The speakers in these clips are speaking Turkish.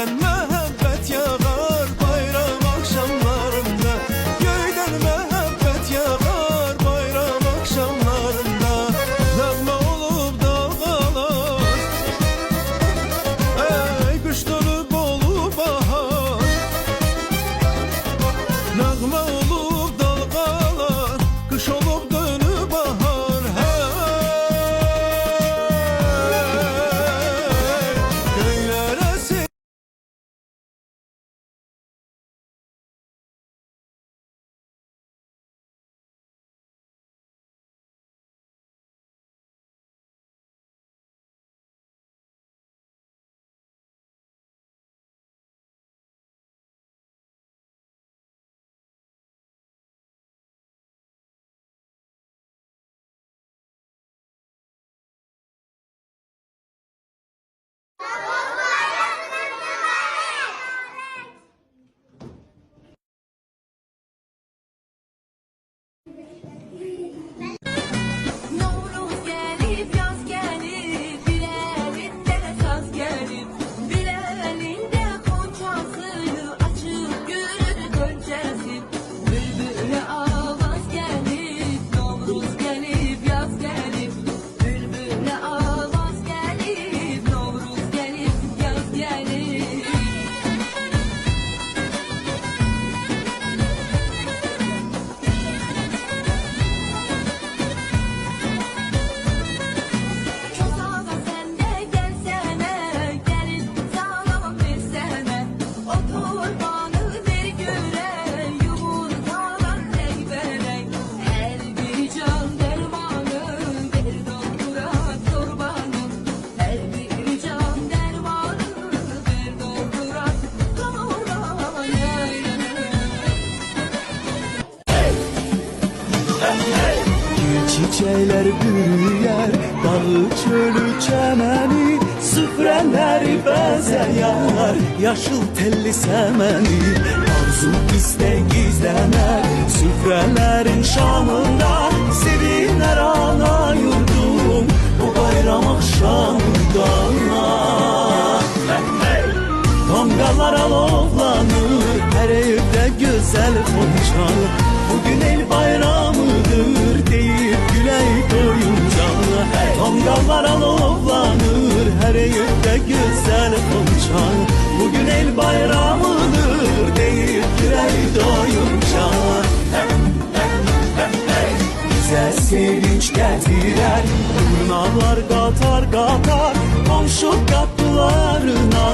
Göyden mehabbet yağar bayram akşamlarında, göyden mehabbet yağar bayram akşamlarında. Nağma olup dalgalar, ey kış dönüp olup bahar. Nağma olup dalgalar, kış olup dönüp bahar. Göylere sen Novruz gelip yaz gelip, bir elinde saz gelip, bir elinde konçası açıp gül gönçesi. Bülbüle avaz gelip, Novruz gelip yaz gelip, bülbüle avaz gelip, Novruz gelip yaz gelip. Çozada sen de gelsene, gelin sağlam versene. O torbanı ver göre, yumurtalar reybere. Her bir can dermanı, ver doktora torbanı. Her bir can dermanı, ver doktora torbanı. çiçekler büyüyer, dağı çölü çemeni, süfreler bezeyer, yaşıl telli semeni. Arzu iste gizlener, süfrelerin şanında, sevinler ana yurdum bu bayram akşamında. Damgalar alovlanır, her evde güzel konuşan. Bugün el bayramıdır deyip güley doyunca. Damgalar alovlanır, her evde güzel konuşan. Bugün el bayramıdır deyip güley doyunca. Bize sevinç getiren turnalar qatar qatar, komşu kapılarına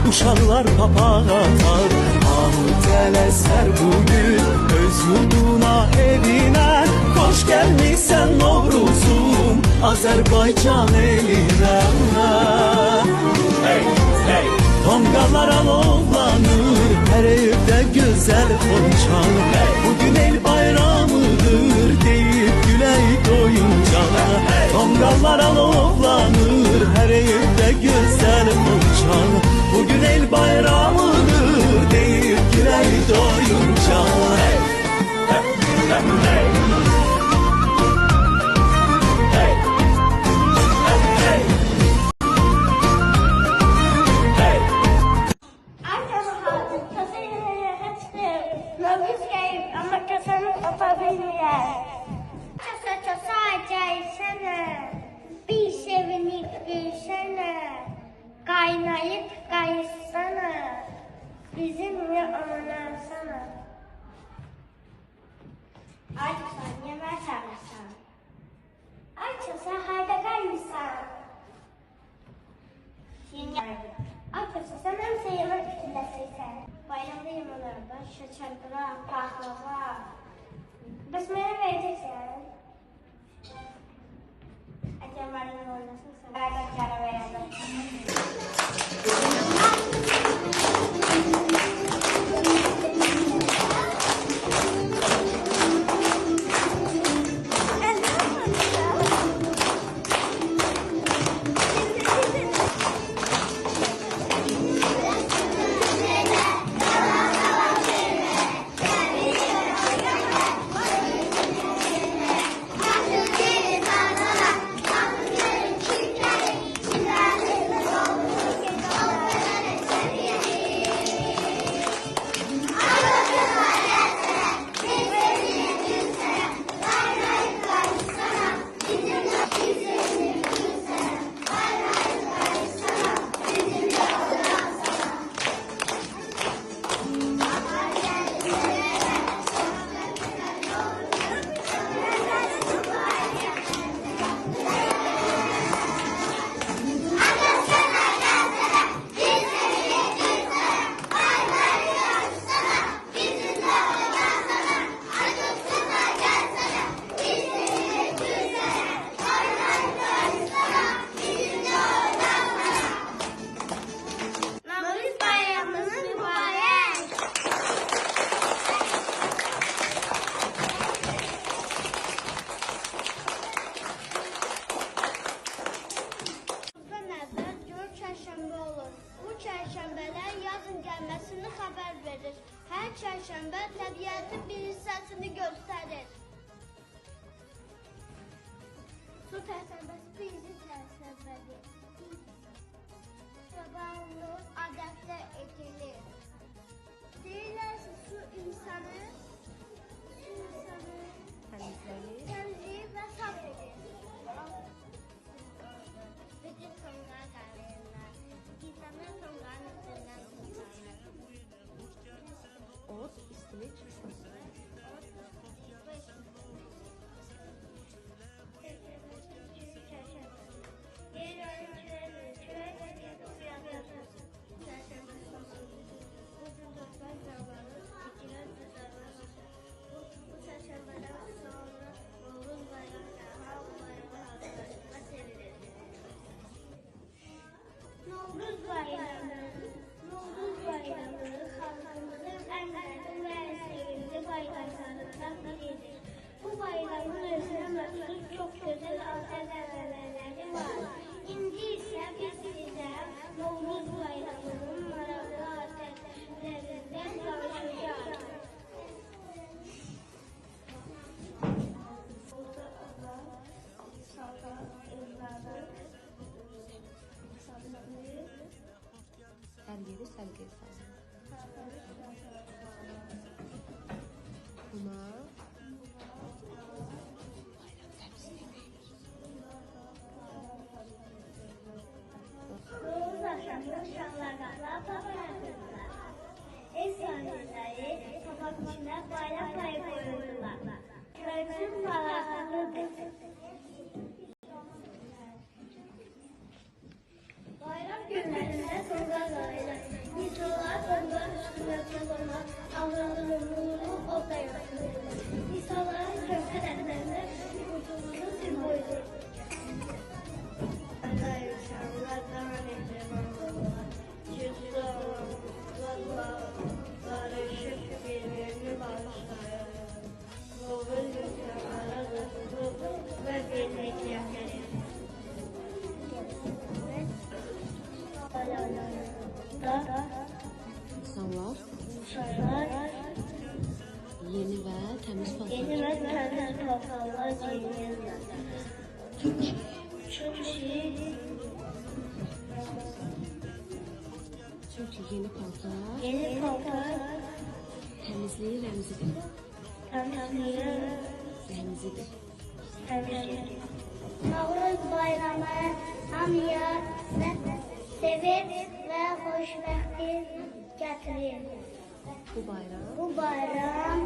uşaqlar papaq atar. Hamı tələsər bugün öz yurduna evinə, xoş gəlmişsən Novruzum Azərbaycan elinə. Hey, hey. Damgalar alovlanır, her evdə gözəl xonçan. Bugün el bayramıdır deyip güley doyunca. Damgalar alovlanır, her evdə gözəl xonçan. Bugün el bayramıdır deyip güley doyunca. Bir sevinip gülsene, kaynayıp kayışsana, bizimle oynarsana. Açsan yemek sarırsan, açsan hayda kaymışsan. Açsan sen hem yemek üstündesiysen, bayramda yemeğlerde şeçerdiler, pahlava. Besmele vereceksin. Acaba ne oynasın sen? Nereden kara verelim? gəlməsini xəbər verir. Hər çərşənbə təbiətin bir hissəsini göstərir. Su çərşənbəsi birinci çərşənbədir. Sabahınız adətdə edilir. Deyirlər ki, su insanı təmizləyir və saf edir. Bütün sonlar qalırlar. İnsanlar sonların üstündən tutarlar. Ot, istilik. Novruz bayramı xalqımızın ən qədim və sevimli bayramlarından biridir. Bu bayramın özünə məxsus çox gözəl adət-ənənələri var. İndi isə biz sizə Novruz bayramının maraqlı adətlərindən danışacağıq. Hər yeri səlqəyə salın. Buna Novruz axşamı uşaqlar qalxlar, papaq atırdılar. Ev sahibləri papaq içində bayram payı qoyurdular. Köyümüzün maraqlıdır. Bayram günlərində sonlar qalırlar. İnsanlar sonlar üstünə çalırlar. Avradılığını odda yapılırlar. İnsanların köhnə dəftərində qurtuluşun simvolüdür. İnsanlar daha mehriban olurlar. Cüzdə olurlar. Barışıp birbirini bağışlayırlar. Novruz insanlara dostluq və birlik gətirir. insanlar İnsanlar yeni və təmiz yeni paltar. və təmiz paltarlar giyinirlər. Çünki yeni paltar Yeni paltar təmizliyin rəmzidir. təmizliyin Rəmzidir. təmizliyin. Novruz bayramı hamıya sevir və xoşbəxtlik gətirir. Bu bayram Bu bayram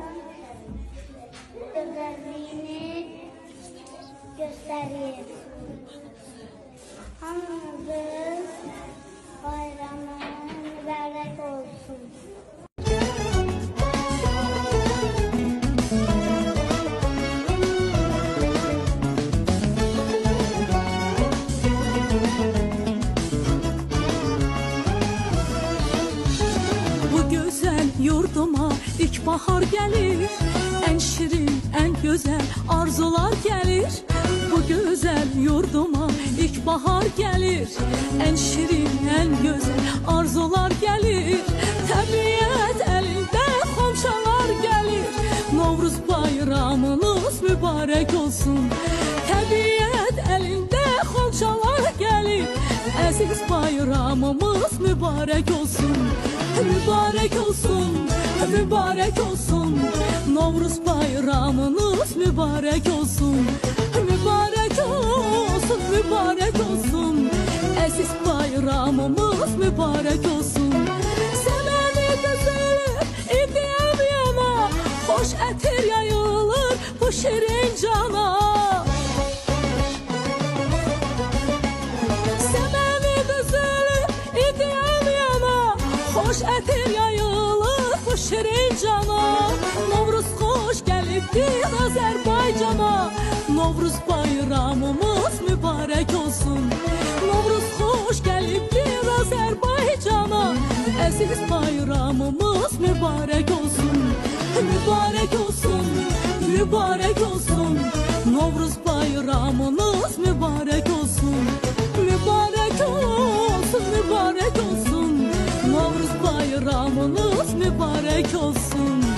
gözəlliyini göstərir. Hamımızın bayramı mübarək olsun. Bu güzel yurduma ilkbahar gelir. En şirin, en güzel arzular gelir. Bu güzel yurduma ilkbahar gelir. En şirin, en güzel arzular gelir. Təbiət elinde komşalar gelir. Novruz bayramınız mübarek olsun. Təbiət elinde komşalar gelir. Əziz bayramımız mübarek olsun. Mübarek olsun, mübarek olsun. Novruz bayramınız mübarek olsun. Mübarek olsun, mübarek olsun. Əziz bayramımız mübarek olsun. Səməni düzülür, idiyəm yana. Xoş ətir yayılır bu şirin cana. Səməni düzülür, idiyəm yana. Xoş ətir yayılır bu şirin cana. Novruz xoş gəlibdir Azərbaycana. Novruz bayramımız mübarək olsun. Novruz xoş gəlibdir Azərbaycana. Əziz bayramımız mübarək olsun. Mübarək olsun, mübarək olsun. Novruz bayramınız mübarək olsun. Mübarək olsun, mübarək olsun. Novruz bayramı bayramınız mübarek olsun.